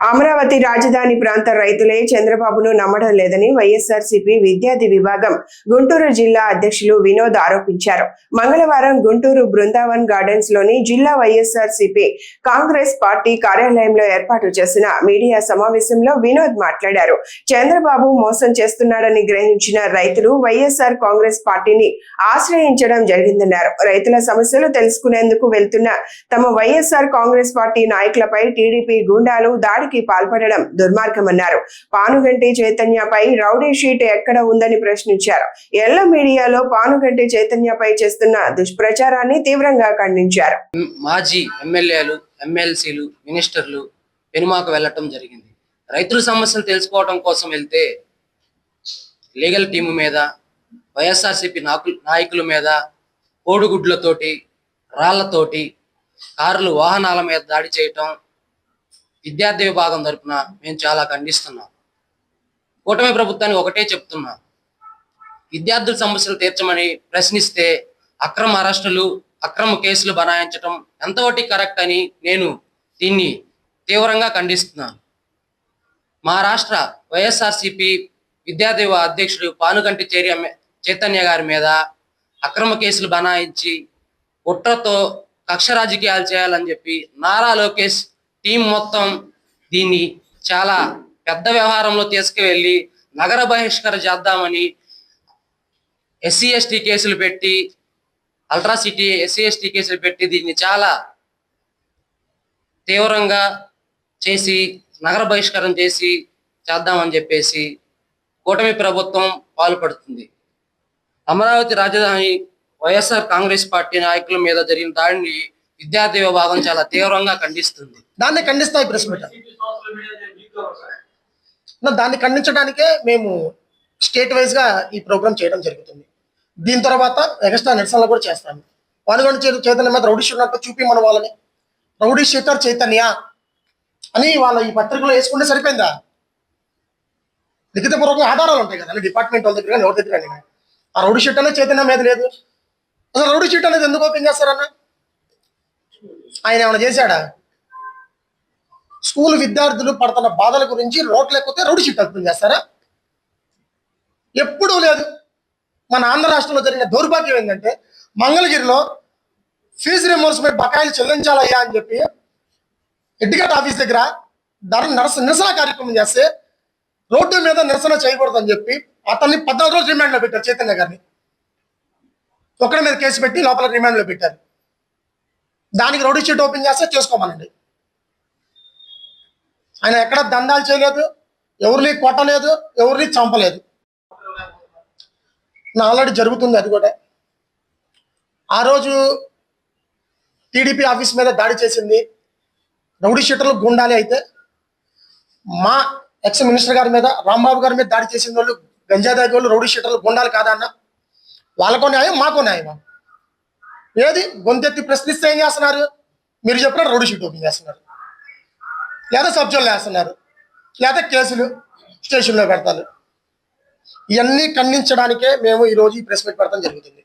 అమరావతి రాజధాని ప్రాంత రైతులే చంద్రబాబును నమ్మడం లేదని వైఎస్ఆర్సీపీ విద్యార్థి విభాగం గుంటూరు జిల్లా అధ్యక్షులు వినోద్ ఆరోపించారు. మంగళవారం గుంటూరు బృందావన్ గార్డెన్స్ లోని జిల్లా వైఎస్ఆర్సీపీ కాంగ్రెస్ పార్టీ కార్యాలయంలో ఏర్పాటు చేసిన మీడియా సమావేశంలో వినోద్ మాట్లాడారు. చంద్రబాబు మోసం చేస్తున్నాడని గ్రహించిన రైతులు వైఎస్ఆర్ కాంగ్రెస్ పార్టీని ఆశ్రయించడం జరిగిందన్నారు. రైతుల సమస్యలు తెలుసుకునేందుకు వెళ్తున్న తమ వైఎస్ఆర్ కాంగ్రెస్ పార్టీ నాయకులపై టీడీపీ గూండాలు దాడికి పాల్పడడం దుర్మార్గమన్నారు. పానుగంటి చైతన్యపై రౌడీ షీట్ ఎక్కడ ఉందని ప్రశ్నించారు. ఎల్ల మీడియాలో పానుగంటి చైతన్యపై చేస్తున్న దుష్ప్రచారాన్ని తీవ్రంగా ఖండించారు. మాజీ ఎమ్మెల్యేలు, ఎమ్మెల్సీలు, మినిస్టర్లు పెనుమాకు వెళ్లటం జరిగింది. రైతుల సమస్యలు తెలుసుకోవడం కోసం వెళ్తే లీగల్ టీము మీద, వైఎస్ఆర్సీపీ నాయకుల మీద కోడిగుడ్లతోటి, రాళ్లతోటి, కార్లు, వాహనాల మీద దాడి చేయటం విద్యార్థి విభాగం తరపున మేము చాలా ఖండిస్తున్నాం. కూటమి ప్రభుత్వానికి ఒకటే చెప్తున్నా, విద్యార్థుల సమస్యలు తీర్చమని ప్రశ్నిస్తే అక్రమ అరెస్టులు, అక్రమ కేసులు బనాయించటం ఎంతవరకు కరెక్ట్ అని నేను దీన్ని తీవ్రంగా ఖండిస్తున్నాను. మా రాష్ట్ర వైఎస్ఆర్సీపీ విద్యార్థి అధ్యక్షుడు పానుగంటి చైతన్య గారి మీద అక్రమ కేసులు బనాయించి కుట్రతో కక్ష రాజకీయాలు చేయాలని చెప్పి నారా లోకేష్ టీం మొత్తం దీన్ని చాలా పెద్ద వ్యవహారంలో తీసుకువెళ్ళి నగర బహిష్కరణ చేద్దామని ఎస్సీ ఎస్టీ కేసులు పెట్టి, అల్ట్రాసిటీ ఎస్సీ ఎస్టీ కేసులు పెట్టి దీన్ని చాలా తీవ్రంగా చేసి నగర బహిష్కరణ చేసి చేద్దామని చెప్పేసి కూటమి ప్రభుత్వం పాల్పడుతుంది. అమరావతి రాజధాని వైఎస్ఆర్ కాంగ్రెస్ పార్టీ నాయకుల మీద జరిగిన దాడిని విద్యార్థి విభాగం చాలా తీవ్రంగా ఖండిస్తుంది. దాన్ని ఖండిస్తాయి ప్రెస్ మీట్. దాన్ని ఖండించడానికే మేము స్టేట్ వైజ్ గా ఈ ప్రోగ్రామ్ చేయడం జరుగుతుంది. దీని తర్వాత ఎక్స్ట్రా నిరసనలు కూడా చేస్తాము. పానుగంటి చైతన్య మీద రౌడీ షీటర్ చూపి మన వాళ్ళని రౌడీ షీటర్ చైతన్య అని వాళ్ళ ఈ పత్రికలో వేసుకుంటే సరిపోయిందా? లిఖితపూర్వకంగా ఆధారాలు ఉంటాయి కదా డిపార్ట్మెంట్ వాళ్ళ దగ్గర, ఎవరి దగ్గర. ఆ రౌడీ షీట్ అనేది చైతన్య మీద లేదు. అసలు రౌడీ షీట్ అనేది ఎందుకు ఓపెన్ చేస్తారన్న? ఆయన ఏమైనా చేశాడా? స్కూల్ విద్యార్థులు పడుతున్న బాధల గురించి రోడ్లు ఎక్కితే రౌడీ షీట్ ఓపెన్ చేస్తారా? ఎప్పుడూ లేదు. మన ఆంధ్ర రాష్ట్రంలో జరిగిన దౌర్భాగ్యం ఏంటంటే, మంగళగిరిలో ఫీజు రిమోర్స్మెంట్ బకాయిలు చెల్లించాలయ్యా అని చెప్పి ఎడ్యుకేట్ ఆఫీస్ దగ్గర నిరసన కార్యక్రమం చేస్తే రోడ్డు మీద నిరసన చేయకూడదని చెప్పి అతన్ని 14 రోజులు రిమాండ్లో పెట్టారు. చైతన్య గారిని ఒకరి మీద కేసు పెట్టి లోపల రిమాండ్లో పెట్టారు. దానికి రౌడీ షీట్ ఓపెన్ చేస్తే చేసుకోమనండి. ఆయన ఎక్కడ దందాలు చేయలేదు, ఎవరిని కొట్టలేదు, ఎవరిని చంపలేదు. ఆల్రెడీ జరుగుతుంది అది కూడా. ఆ రోజు టీడీపీ ఆఫీస్ మీద దాడి చేసింది రౌడీ షీటర్లు గుండాలి అయితే, మా ఎక్స్ మినిస్టర్ గారి మీద, రాంబాబు గారి మీద దాడి చేసిన వాళ్ళు గంజాదాగి వాళ్ళు రౌడీ షీటర్లు గుండాలి కాదన్న? వాళ్ళకో న్యాయం, మాకో న్యాయం. ఏది గొంతెత్తి ప్రశ్నిస్తే ఏం చేస్తున్నారు? మీరు చెప్పిన రౌడీ షీట్ ఓపెన్ చేస్తున్నారు, లేదా సబ్జెక్టులు వేస్తున్నారు, లేదా కేసులు స్టేషన్లో పెడతారు. ఇవన్నీ ఖండించడానికే మేము ఈరోజు ఈ ప్రెస్ మీట్ పెడతాం జరుగుతుంది.